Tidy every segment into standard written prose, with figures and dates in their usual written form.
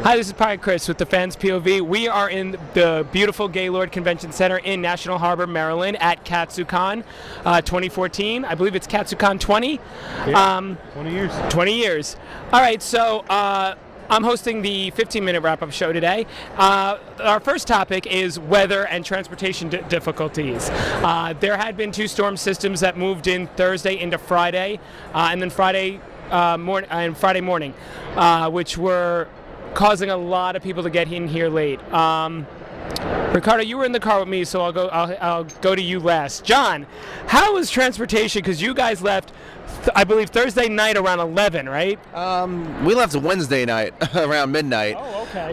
Hi, this is Pirate Chris with the Fans POV. We are in the beautiful Gaylord Convention Center in National Harbor, Maryland at Katsucon 2014. I believe it's Katsucon 20. Yeah, 20 years. 20 years. All right, so I'm hosting the 15-minute wrap-up show today. Our first topic is weather and transportation difficulties. There had been 2 storm systems that moved in Thursday into Friday, and then Friday morning, which were causing a lot of people to get in here late. Ricardo, you were in the car with me, so I'll go to you last. John, how was transportation? Because you guys left, I believe, Thursday night around 11, right? We left Wednesday night around midnight. Oh, okay.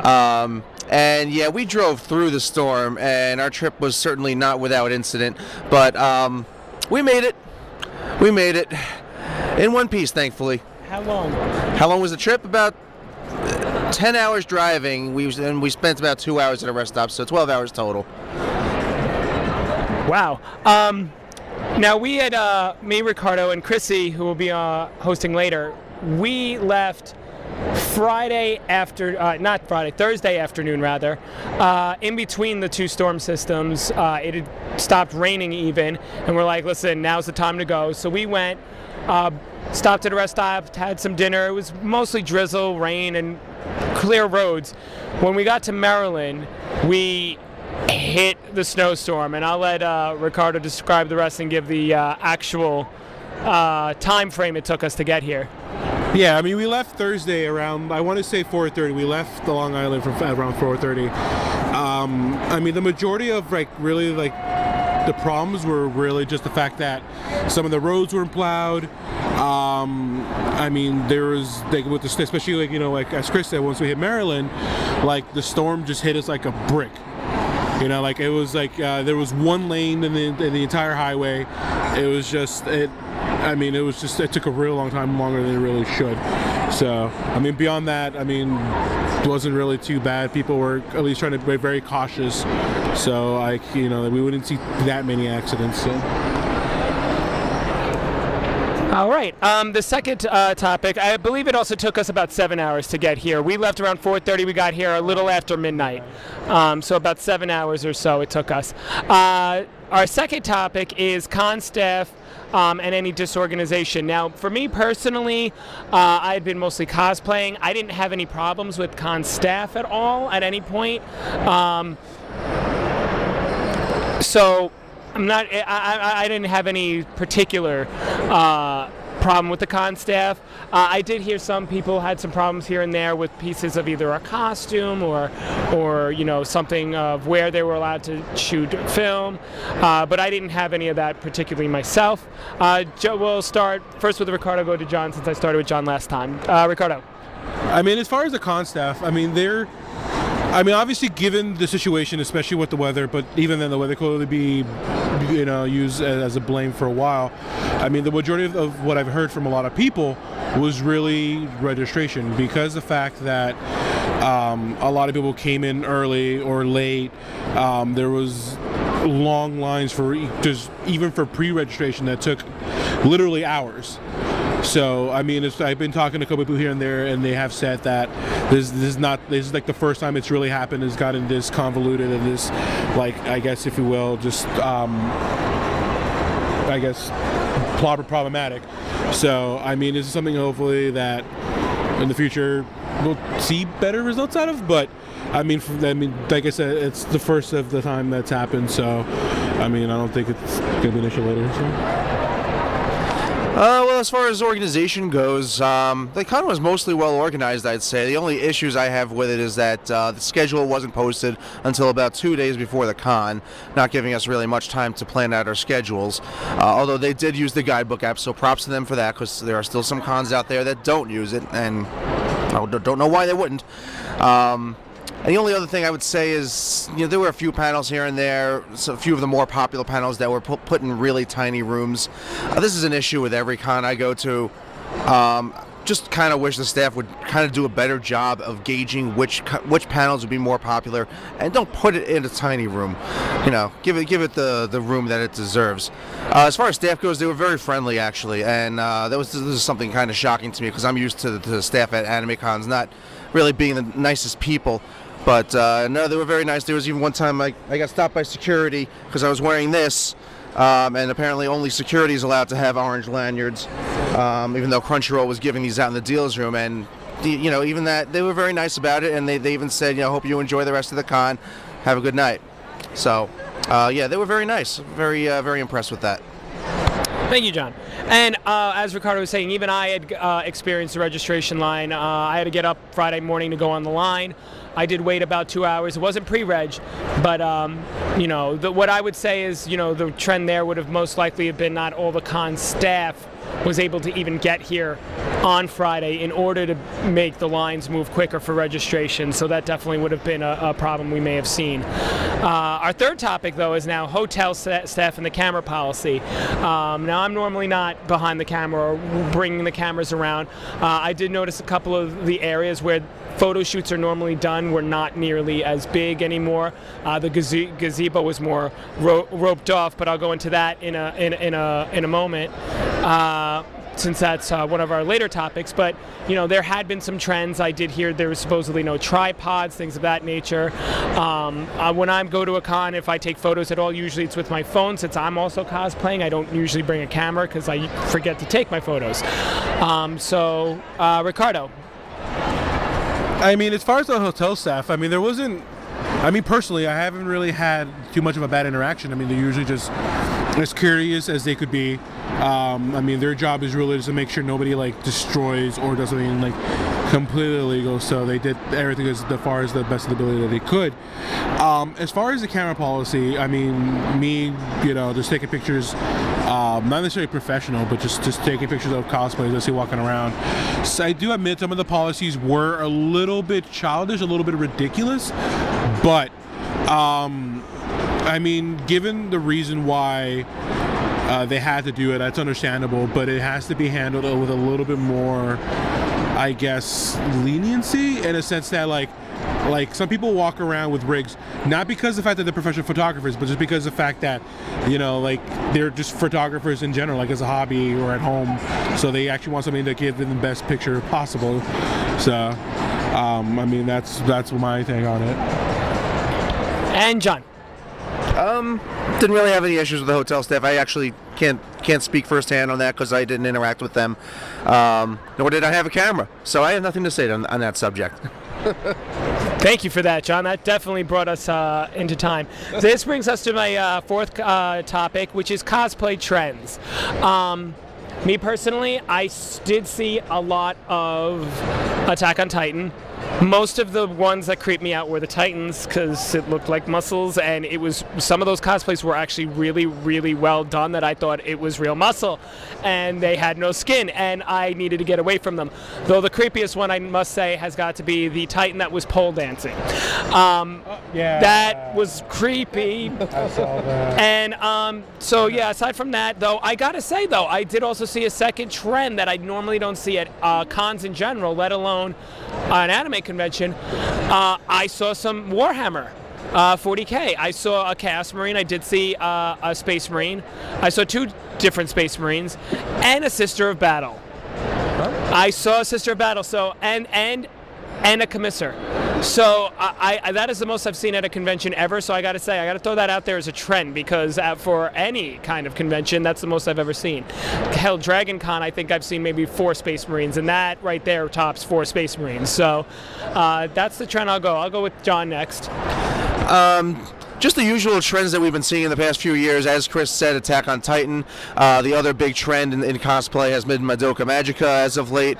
And yeah, we drove through the storm, and our trip was certainly not without incident. But we made it. We made it in one piece, thankfully. How long? How long was the trip? About 10 hours driving. We spent about 2 hours at a rest stop, so 12 hours total. Wow. Now we had me, Ricardo, and Chrissy, who will be hosting later. We left Thursday afternoon rather, in between the 2 storm systems. It had stopped raining even, and we're like, listen, now's the time to go. So we went, stopped at a rest stop, had some dinner. It was mostly drizzle, rain, and clear roads. When we got to Maryland, we hit the snowstorm, and I'll let Ricardo describe the rest and give the actual time frame it took us to get here. Yeah, I mean, we left Thursday around, I want to say 4:30. We left the Long Island from around 4:30. I mean, the majority of the problems were really just the fact that some of the roads weren't plowed. I mean, there was especially as Chris said, once we hit Maryland, the storm just hit us like a brick. It was there was one lane in the entire highway. It took a real long time, longer than it really should. So, I mean, beyond that, I mean, it wasn't really too bad. People were at least trying to be very cautious. So, we wouldn't see that many accidents. So. All right. The second topic, I believe it also took us about 7 hours to get here. We left around 4:30. We got here a little after midnight. So about 7 hours or so it took us. Our second topic is con staff and any disorganization. Now, for me personally, I had been mostly cosplaying. I didn't have any problems with con staff at all at any point. So I didn't have any particular problem with the con staff. I did hear some people had some problems here and there with pieces of either a costume or something of where they were allowed to shoot film, but I didn't have any of that particularly myself. We'll start first with Ricardo, go to John since I started with John last time. Ricardo. I mean, as far as the con staff, obviously, given the situation, especially with the weather, but even then, the weather could only be, used as a blame for a while. I mean, the majority of what I've heard from a lot of people was really registration, because the fact that a lot of people came in early or late. There was long lines for even for pre-registration that took literally hours. So, I mean, I've been talking to a couple people here and there, and they have said that this is like the first time it's really happened. It's gotten this convoluted and this, I guess, if you will, just, problematic. So, I mean, this is something hopefully that in the future we'll see better results out of. But, I mean, like I said, it's the first of the time that's happened. So, I mean, I don't think it's going to be an issue later. So. Well, as far as organization goes, the con was mostly well organized, I'd say. The only issues I have with it is that the schedule wasn't posted until about 2 days before the con, not giving us really much time to plan out our schedules. Although they did use the guidebook app, so props to them for that, because there are still some cons out there that don't use it, and I don't know why they wouldn't. And the only other thing I would say is, there were a few panels here and there, so a few of the more popular panels that were put in really tiny rooms. This is an issue with every con I go to. just kind of wish the staff would kind of do a better job of gauging which panels would be more popular, and don't put it in a tiny room. Give it the room that it deserves. As far as staff goes, they were very friendly actually, and this is something kind of shocking to me because I'm used to the staff at anime cons not really being the nicest people. But no, they were very nice. There was even one time I got stopped by security because I was wearing this. And apparently only security is allowed to have orange lanyards, even though Crunchyroll was giving these out in the deals room. And, even that, they were very nice about it. And they even said, hope you enjoy the rest of the con. Have a good night. So, yeah, they were very nice. Very, very impressed with that. Thank you, John. And as Ricardo was saying, even I had experienced the registration line. I had to get up Friday morning to go on the line. I did wait about 2 hours. It wasn't pre-reg, but what I would say is, the trend there would have most likely have been not all the con staff was able to even get here on Friday in order to make the lines move quicker for registration. So that definitely would have been a problem we may have seen. Our third topic, though, is now hotel staff and the camera policy. Now, I'm normally not behind the camera or bringing the cameras around. I did notice a couple of the areas where photo shoots are normally done were not nearly as big anymore. The gazebo was more roped off, but I'll go into that in a moment. Since that's one of our later topics, but there had been some trends. I did hear there was supposedly no tripods, things of that nature. When I go to a con, if I take photos at all, usually it's with my phone. Since I'm also cosplaying, I don't usually bring a camera because I forget to take my photos. Ricardo. I mean, as far as the hotel staff, I mean, there wasn't. I mean, personally, I haven't really had too much of a bad interaction. I mean, they're usually just as curious as they could be. I mean, their job is really just to make sure nobody destroys or does something completely illegal. So they did everything as far as the best of the ability that they could. As far as the camera policy, I mean, me, just taking pictures, not necessarily professional, but just taking pictures of cosplays as they walking around. So I do admit some of the policies were a little bit childish, a little bit ridiculous, but I mean, given the reason why they had to do it, that's understandable, but it has to be handled with a little bit more, I guess, leniency, in a sense that like some people walk around with rigs not because of the fact that they're professional photographers, but just because of the fact that they're just photographers in general, as a hobby or at home, so they actually want something to give them the best picture possible. So I mean, that's my thing on it. And John. Didn't really have any issues with the hotel staff. I actually can't speak firsthand on that because I didn't interact with them, nor did I have a camera, so I have nothing to say on that subject. Thank you for that, John. That definitely brought us into time. This brings us to my fourth topic, which is cosplay trends. Me personally, I did see a lot of Attack on Titan. Most of the ones that creeped me out were the Titans because it looked like muscles, and some of those cosplays were actually really, really well done that I thought it was real muscle, and they had no skin, and I needed to get away from them. Though the creepiest one, I must say, has got to be the Titan that was pole dancing. Yeah. That was creepy. I saw that. And so yeah, aside from that, though, I gotta say, though, I did also see a second trend that I normally don't see at cons in general, let alone an anime convention. I saw some Warhammer 40K. I saw a Chaos Marine. I did see a Space Marine. I saw two different Space Marines and a Sister of Battle. Huh? I saw a Sister of Battle. So and a Commissar. So I that is the most I've seen at a convention ever. So I got to say, I got to throw that out there as a trend because for any kind of convention, that's the most I've ever seen. Hell, Dragon Con, I think I've seen maybe 4 Space Marines, and that right there tops 4 Space Marines. So that's the trend I'll go. I'll go with John next. Just the usual trends that we've been seeing in the past few years. As Chris said, Attack on Titan. The other big trend in cosplay has been Madoka Magica as of late.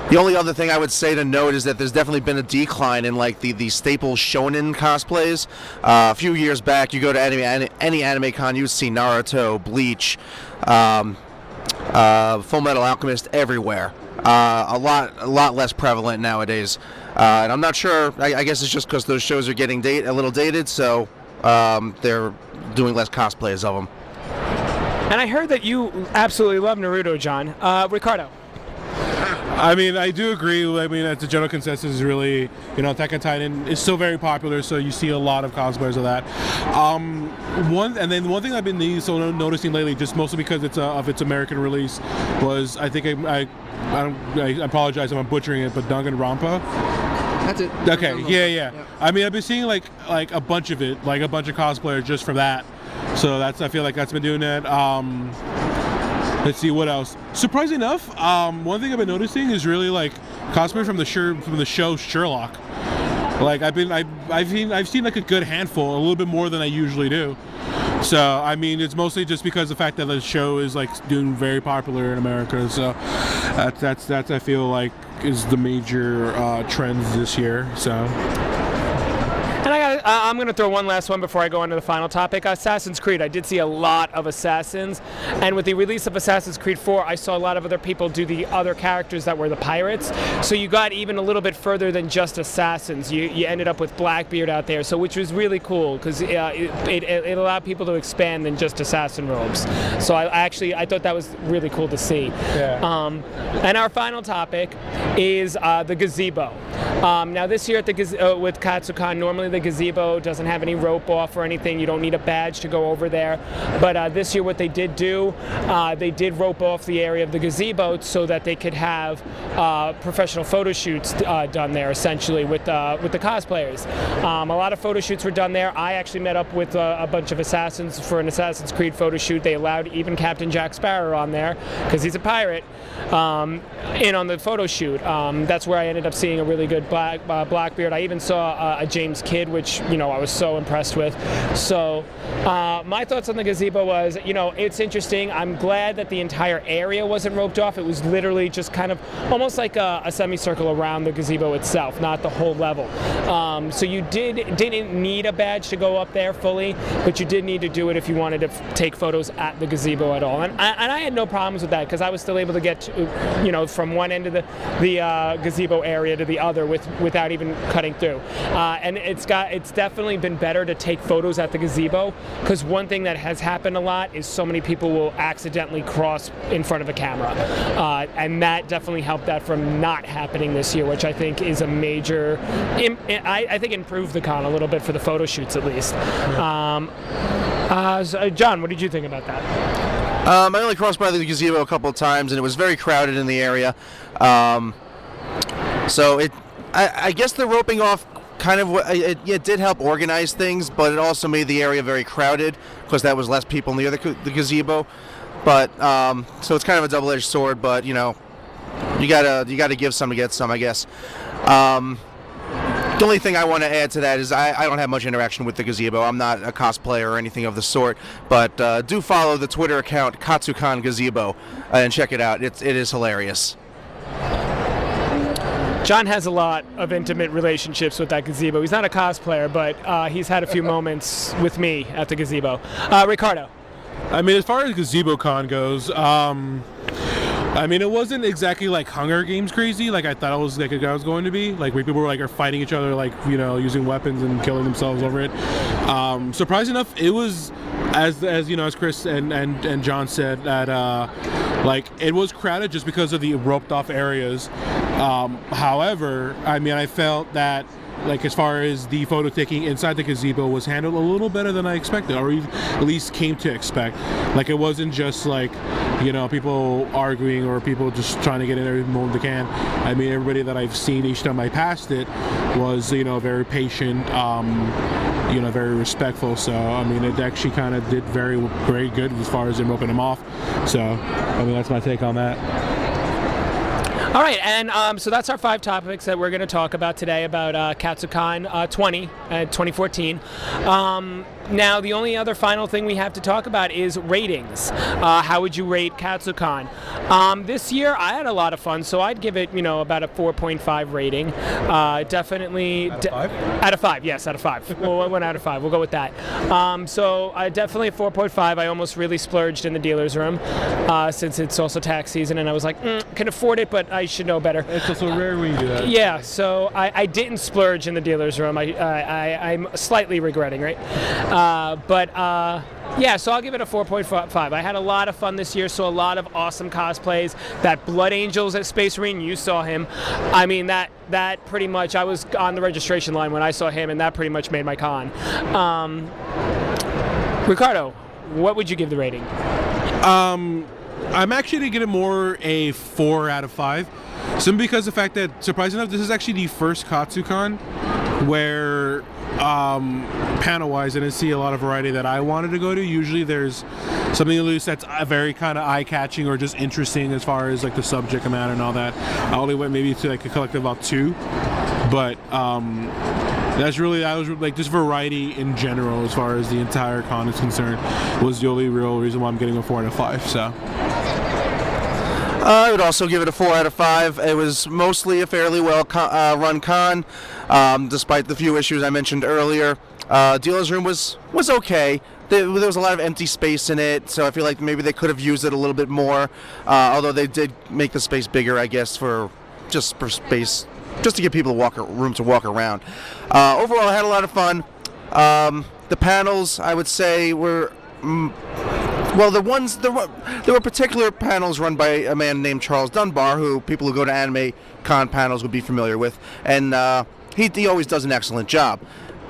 The only other thing I would say to note is that there's definitely been a decline in the staple shonen cosplays. A few years back, you go to any anime con, you would see Naruto, Bleach, Full Metal Alchemist everywhere. A lot less prevalent nowadays. And I'm not sure. I guess it's just because those shows are getting a little dated, so they're doing less cosplays of them. And I heard that you absolutely love Naruto, John. Ricardo. I mean, I do agree. I mean, that's the general consensus is really, Attack on Titan is still very popular, so you see a lot of cosplayers of that. One thing I've been noticing lately, just mostly because it's of its American release, was I think I apologize if I'm butchering it, but Danganronpa. That's it. Okay, yeah. I mean, I've been seeing like a bunch of it, like a bunch of cosplayers just from that. So I feel like that's been doing that. Let's see what else. Surprisingly enough, one thing I've been noticing is really like cosplay from the show Sherlock. Like I've seen like a good handful, a little bit more than I usually do. So I mean, it's mostly just because of the fact that the show is like doing very popular in America. So that's I feel like is the major trends this year. So. And I'm going to throw one last one before I go on to the final topic. Assassin's Creed. I did see a lot of Assassins. And with the release of Assassin's Creed 4, I saw a lot of other people do the other characters that were the pirates. So you got even a little bit further than just Assassins. You ended up with Blackbeard out there, so which was really cool because it allowed people to expand than just Assassin robes. So I thought that was really cool to see. Yeah. And our final topic is the gazebo. Now this year at the with Katsucon, normally the gazebo doesn't have any rope off or anything. You don't need a badge to go over there. But this year what they did do, they did rope off the area of the gazebo so that they could have professional photo shoots done there, essentially, with the cosplayers. A lot of photo shoots were done there. I actually met up with a bunch of Assassins for an Assassin's Creed photo shoot. They allowed even Captain Jack Sparrow on there, because he's a pirate, in on the photo shoot. That's where I ended up seeing a really good Blackbeard. I even saw a James Kidd, which I was so impressed with. So my thoughts on the gazebo was, it's interesting. I'm glad that the entire area wasn't roped off. It was literally just kind of almost like a semicircle around the gazebo itself, not the whole level. So you didn't need a badge to go up there fully, but you did need to do it if you wanted to take photos at the gazebo at all. And I had no problems with that because I was still able to get from one end of the gazebo area to the other without even cutting through. And it's definitely been better to take photos at the gazebo, because one thing that has happened a lot is so many people will accidentally cross in front of a camera, and that definitely helped that from not happening this year, which I think is a major. I think improved the con a little bit for the photo shoots at least. So John, what did you think about that? I only crossed by the gazebo a couple of times, and it was very crowded in the area. So I guess the roping off kind of it did help organize things, but it also made the area very crowded because that was less people near the gazebo. But so it's kind of a double-edged sword. But you gotta give some to get some, I guess. The only thing I want to add to that is I don't have much interaction with the gazebo. I'm not a cosplayer or anything of the sort, but do follow the Twitter account Katsucon Gazebo and check it out. It is hilarious. John has a lot of intimate relationships with that gazebo. He's not a cosplayer, but he's had a few moments with me at the gazebo. Ricardo. I mean, as far as Gazebo Con goes, I mean, it wasn't exactly like Hunger Games crazy, like I thought it was going to be. Like, where people were fighting each other, using weapons and killing themselves over it. Surprising enough, it was as Chris and John said, that it was crowded just because of the roped off areas. However, I mean, I felt that as far as the photo taking inside the gazebo was handled a little better than I expected, or at least came to expect. It wasn't just people arguing or people just trying to get in every moment they can. I mean, everybody that I've seen each time I passed it was, very patient, very respectful. So, I mean, it actually kind of did very, very good as far as them roping them off. So, I mean, that's my take on that. All right, and so that's our 5 topics that we're going to talk about today about Katsucon 2014. Now, the only other final thing we have to talk about is ratings. How would you rate Katsucon? This year, I had a lot of fun, so I'd give it, about a 4.5 rating. Definitely out of 5. Yes, out of 5. Well, 1 out of 5. We'll go with that. So definitely a 4.5. I almost really splurged in the dealer's room since it's also tax season, and I was like, can afford it, but I should know better. It's also rare when you do that. Yeah, so I didn't splurge in the dealer's room. I'm slightly regretting, right? Yeah, so I'll give it a 4.5. I had a lot of fun this year, saw a lot of awesome cosplays. That Blood Angels at Space Marine, you saw him. I mean, that pretty much, I was on the registration line when I saw him, and that pretty much made my con. Ricardo, what would you give the rating? I'm actually going to give it more a 4 out of 5. Simply because of the fact that, surprisingly enough, this is actually the first Katsucon where panel-wise I didn't see a lot of variety that I wanted to go to. Usually there's something loose that's very kind of eye-catching or just interesting as far as like the subject matter and all that. I only went maybe to like a collective about 2, but that was like just variety in general as far as the entire con is concerned was the only real reason why I'm getting a 4 out of 5. So I would also give it a 4 out of 5. It was mostly a fairly well run con, despite the few issues I mentioned earlier. Dealer's room was okay. There was a lot of empty space in it, so I feel like maybe they could have used it a little bit more. Although they did make the space bigger, I guess, for space, just to give people room to walk around. Overall, I had a lot of fun. The panels, I would say, were. Well, there were particular panels run by a man named Charles Dunbar, who people who go to anime con panels would be familiar with, and he always does an excellent job.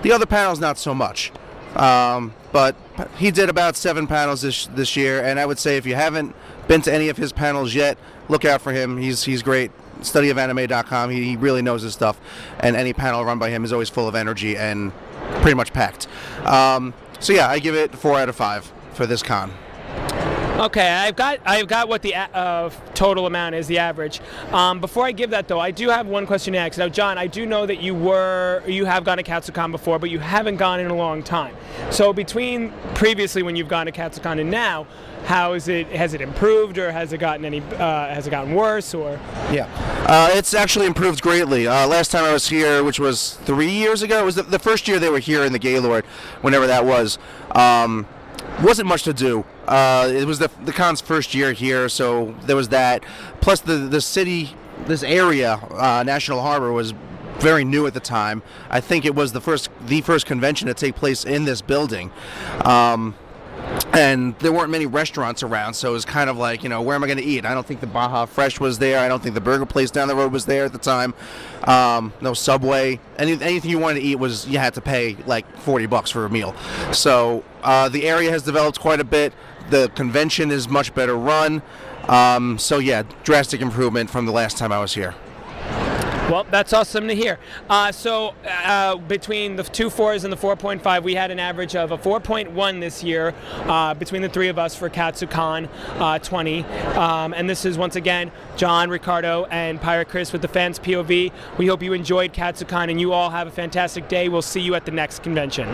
The other panels, not so much, but he did about 7 panels this year, and I would say if you haven't been to any of his panels yet, look out for him. He's great. Studyofanime.com. He really knows his stuff, and any panel run by him is always full of energy and pretty much packed. So yeah, I give it 4 out of 5 for this con. Okay, I've got what the total amount is, the average. Before I give that though, I do have one question to ask. Now, John, I do know that you have gone to Katsucon before, but you haven't gone in a long time. So between previously when you've gone to Katsucon and now, has it improved, or has it gotten worse, or? Yeah, it's actually improved greatly. Last time I was here, which was 3 years ago, it was the first year they were here in the Gaylord, whenever that was. Wasn't much to do. It was the con's first year here, so there was that. Plus the city, this area, National Harbor, was very new at the time. I think it was the first convention to take place in this building. And there weren't many restaurants around, so it was kind of like, where am I going to eat? I don't think the Baja Fresh was there. I don't think the burger place down the road was there at the time. No Subway. Anything you wanted to eat you had to pay like $40 for a meal. So the area has developed quite a bit. The convention is much better run. So yeah, drastic improvement from the last time I was here. Well, that's awesome to hear. So between the 2 4s and the 4.5, we had an average of a 4.1 this year between the 3 of us for Katsucon 20. And this is, once again, John, Ricardo, and Pirate Chris with the Fans POV. We hope you enjoyed Katsucon, and you all have a fantastic day. We'll see you at the next convention.